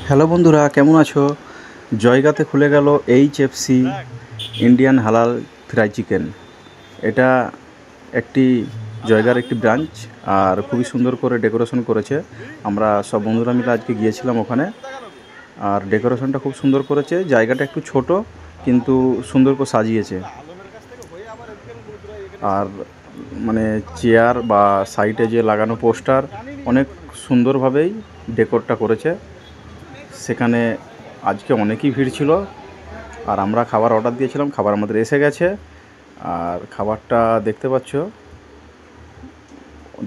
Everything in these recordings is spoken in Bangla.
হ্যালো বন্ধুরা, কেমন আছো? জয়গাতে খুলে গেল এইচএফসি ইন্ডিয়ান হালাল ফ্রাই চিকেন। এটা একটি জয়গার একটি ব্রাঞ্চ, আর খুবই সুন্দর করে ডেকোরেশন করেছে। আমরা সব বন্ধুরা মিলে আজকে গিয়েছিলাম ওখানে, আর ডেকোরেশনটা খুব সুন্দর করেছে। জায়গাটা একটু ছোট, কিন্তু সুন্দর করে সাজিয়েছে। আর মানে চেয়ার বা সাইডে যে লাগানো পোস্টার, অনেক সুন্দরভাবেই ডেকোরটা করেছে। সেখানে আজকে অনেকই ভিড় ছিল, আর আমরা খাবার অর্ডার দিয়েছিলাম, খাবার আমাদের এসে গেছে। আর খাবারটা দেখতে পাচ্ছ,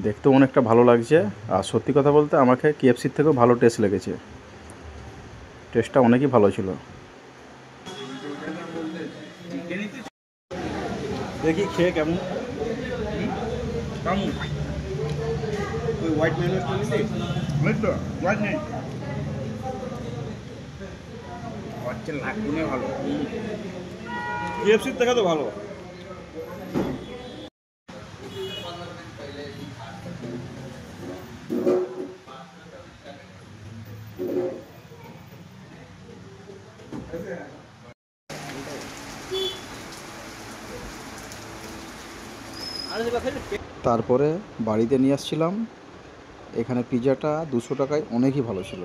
দেখতেও অনেকটা ভালো লাগছে। আর সত্যি কথা বলতে আমাকে কেএফসির থেকেও ভালো টেস্ট লেগেছে, টেস্টটা অনেকই ভালো ছিল। দেখি খেয়ে কেমন। হোয়াইট ম্যানেজ হোয়াইট নেই, হচ্ছে লাগুনে ভালো। কেএফসির থেকে তো ভালো। তারপরে বাড়িতে নিয়ে আসছিলাম। এখানে পিৎজাটা 200 টাকায় অনেকই ভালো ছিল।